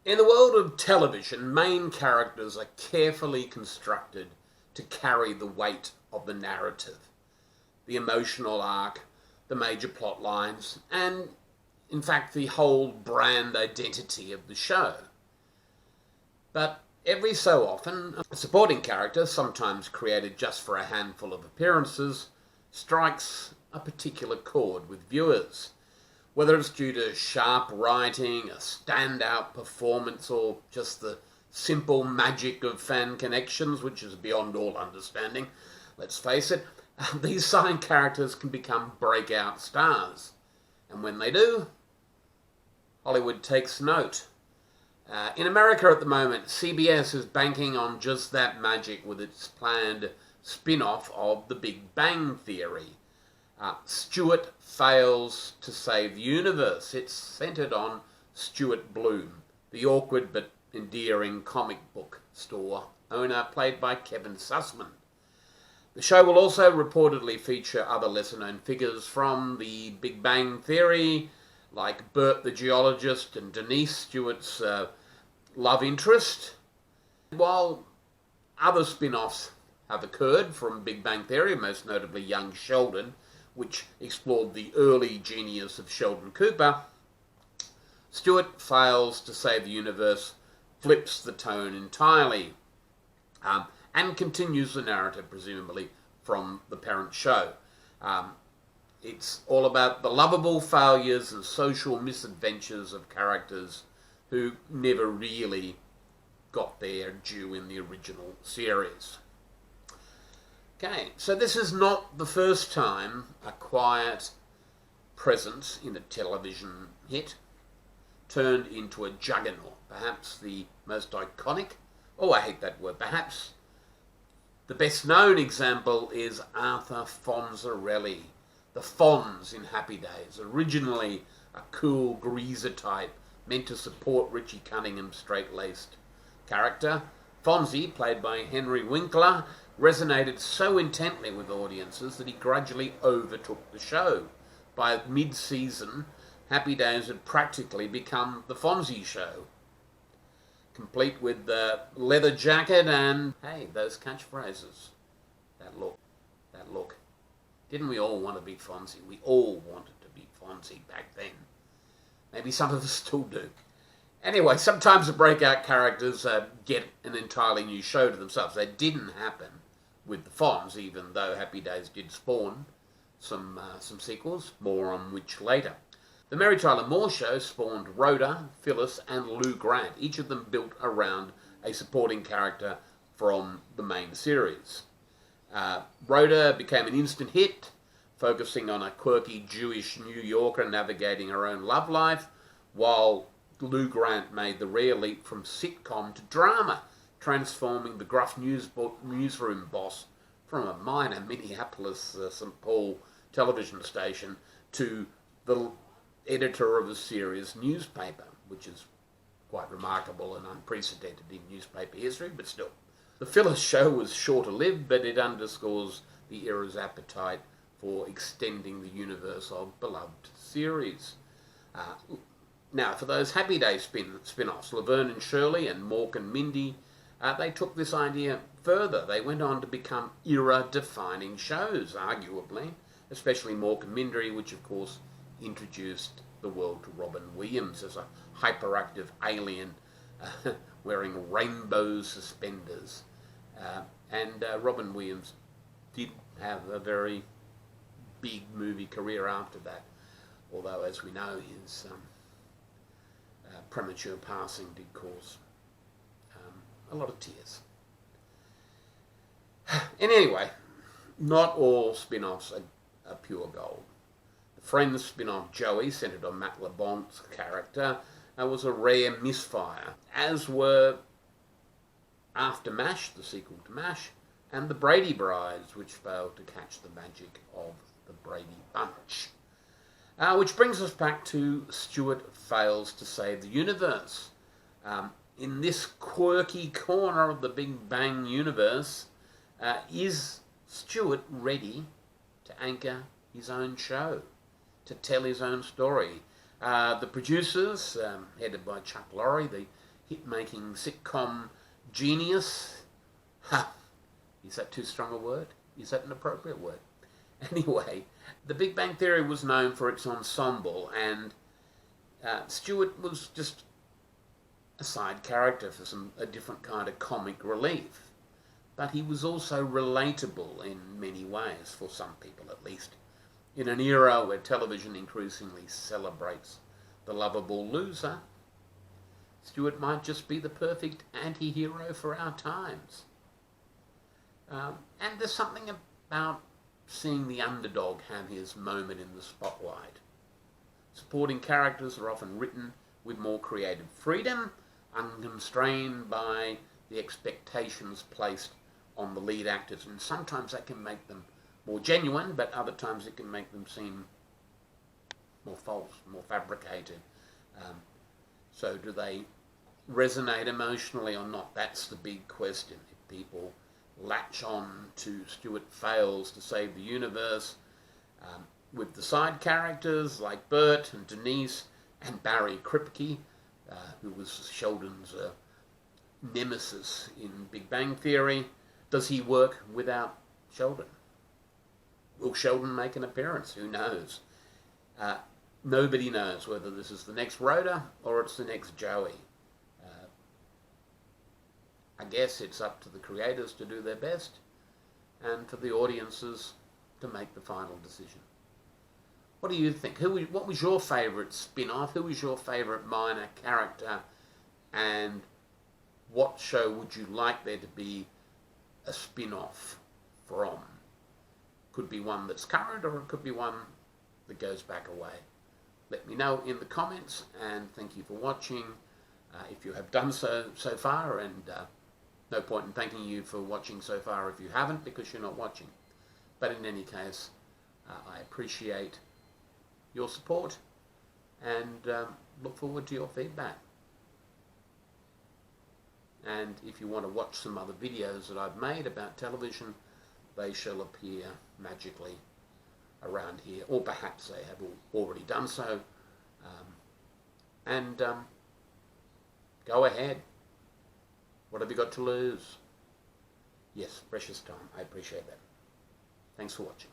In the world of television, main characters are carefully constructed to carry the weight of the narrative, the emotional arc, the major plot lines, and in fact the whole brand identity of the show. But every so often, a supporting character, sometimes created just for a handful of appearances, strikes a particular chord with viewers. Whether it's due to sharp writing, a standout performance, or just the simple magic of fan connections, which is beyond all understanding, let's face it, these side characters can become breakout stars. And when they do, Hollywood takes note. In America at the moment, CBS is banking on just that magic with its planned spin-off of The Big Bang Theory. Stuart Fails to Save the Universe. It's centred on Stuart Bloom, the awkward but endearing comic book store owner played by Kevin Sussman. The show will also reportedly feature other lesser-known figures from The Big Bang Theory, like Bert the geologist and Denise, Stewart's love interest. While other spin-offs have occurred from Big Bang Theory, most notably Young Sheldon, which explored the early genius of Sheldon Cooper, Stuart Fails to Save the Universe flips the tone entirely and continues the narrative, presumably, from the parent show. It's all about the lovable failures and social misadventures of characters who never really got their due in the original series. Okay, so this is not the first time a quiet presence in a television hit turned into a juggernaut. Perhaps the most iconic, I hate that word, perhaps the best known example is Arthur Fonzarelli, the Fonz in Happy Days, originally a cool greaser type meant to support Richie Cunningham's straight-laced character. Fonzie, played by Henry Winkler, resonated so intently with audiences that he gradually overtook the show. By mid-season, Happy Days had practically become the Fonzie show, complete with the leather jacket and, hey, those catchphrases. That look. Didn't we all want to be Fonzie? We all wanted to be Fonzie back then. Maybe some of us still do. Anyway, sometimes the breakout characters get an entirely new show to themselves. That didn't happen with the Fonz, even though Happy Days did spawn some sequels, more on which later. The Mary Tyler Moore Show spawned Rhoda, Phyllis, and Lou Grant, each of them built around a supporting character from the main series. Rhoda became an instant hit, focusing on a quirky Jewish New Yorker navigating her own love life, while Lou Grant made the rare leap from sitcom to drama, transforming the gruff newsroom boss from a minor Minneapolis St. Paul television station to the editor of a serious newspaper, which is quite remarkable and unprecedented in newspaper history, but still. The Phyllis Show was shorter-lived, but it underscores the era's appetite for extending the universe of beloved series. Now, for those Happy Days spin-offs, Laverne and Shirley and Mor and Mindy, they took this idea further. They went on to become era-defining shows, arguably, especially Mor and Mindy, which of course introduced the world to Robin Williams as a hyperactive alien wearing rainbow suspenders. And Robin Williams did have a very big movie career after that, although, as we know, his premature passing did cause a lot of tears. And anyway, not all spin-offs are pure gold. The Friends spin-off Joey, centred on Matt LeBlanc's character, was a rare misfire, as were After MASH, the sequel to MASH, and The Brady Brides, which failed to catch the magic of the Brady Bunch. Which brings us back to Stuart Fails to Save the Universe. In this quirky corner of the Big Bang universe, is Stuart ready to anchor his own show, to tell his own story? The producers, headed by Chuck Lorre, the hit-making sitcom genius. Ha! Is that too strong a word? Is that an appropriate word? Anyway, The Big Bang Theory was known for its ensemble, and Stuart was just a side character for a different kind of comic relief. But he was also relatable in many ways, for some people at least. In an era where television increasingly celebrates the lovable loser, Stuart might just be the perfect anti-hero for our times. And there's something about seeing the underdog have his moment in the spotlight. Supporting characters are often written with more creative freedom, unconstrained by the expectations placed on the lead actors, and sometimes that can make them more genuine, but other times it can make them seem more false, more fabricated. So do they resonate emotionally or not? That's the big question. If people latch on to Stuart Fails to save the universe, with the side characters like Bert and Denise and Barry Kripke, who was Sheldon's nemesis in Big Bang Theory, does he work without Sheldon? Will Sheldon make an appearance? Who knows? Nobody knows whether this is the next Rhoda or it's the next Joey. I guess it's up to the creators to do their best and for the audiences to make the final decision. What do you think? What was your favourite spin-off? Who was your favourite minor character? And what show would you like there to be a spin-off from? Could be one that's current, or it could be one that goes back away. Let me know in the comments, and thank you for watching. If you have done so far, and no point in thanking you for watching so far if you haven't, because you're not watching. But in any case, I appreciate your support and look forward to your feedback. And if you want to watch some other videos that I've made about television, they shall appear magically around here, or perhaps they have already done so. Go ahead. What have you got to lose? Yes, precious time. I appreciate that. Thanks for watching.